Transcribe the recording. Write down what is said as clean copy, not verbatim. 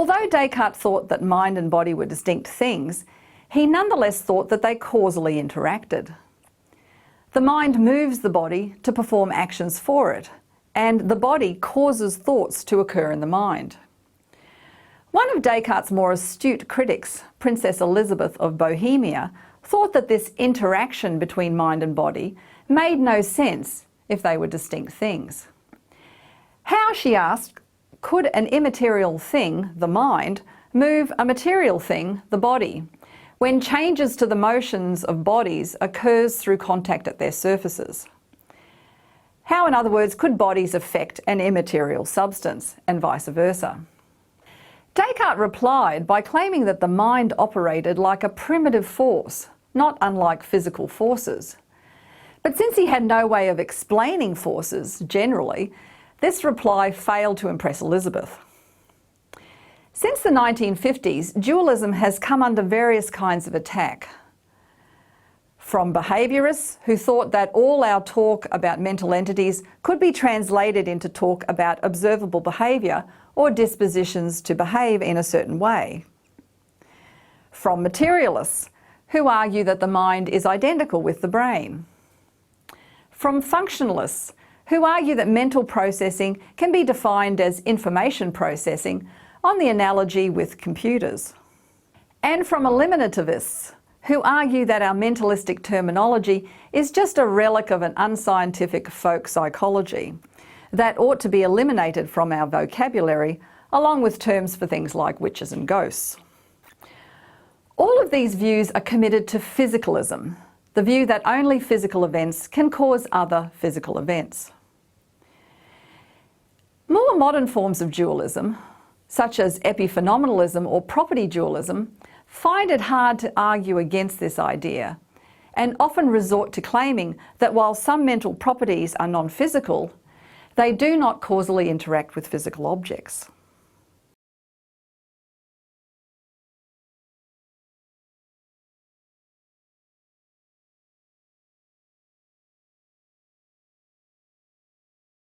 Although Descartes thought that mind and body were distinct things, he nonetheless thought that they causally interacted. The mind moves the body to perform actions for it, and the body causes thoughts to occur in the mind. One of Descartes' more astute critics, Princess Elizabeth of Bohemia, thought that this interaction between mind and body made no sense if they were distinct things. How, she asked, could an immaterial thing, the mind, move a material thing, the body, when changes to the motions of bodies occurs through contact at their surfaces? How, in other words, could bodies affect an immaterial substance, and vice versa? Descartes replied by claiming that the mind operated like a primitive force, not unlike physical forces. But since he had no way of explaining forces generally, this reply failed to impress Elizabeth. Since the 1950s, dualism has come under various kinds of attack. From behaviourists who thought that all our talk about mental entities could be translated into talk about observable behaviour or dispositions to behave in a certain way. From materialists who argue that the mind is identical with the brain. From functionalists who argue that mental processing can be defined as information processing on the analogy with computers. And from eliminativists who argue that our mentalistic terminology is just a relic of an unscientific folk psychology that ought to be eliminated from our vocabulary, along with terms for things like witches and ghosts. All of these views are committed to physicalism, the view that only physical events can cause other physical events. More modern forms of dualism, such as epiphenomenalism or property dualism, find it hard to argue against this idea and often resort to claiming that while some mental properties are non-physical, they do not causally interact with physical objects.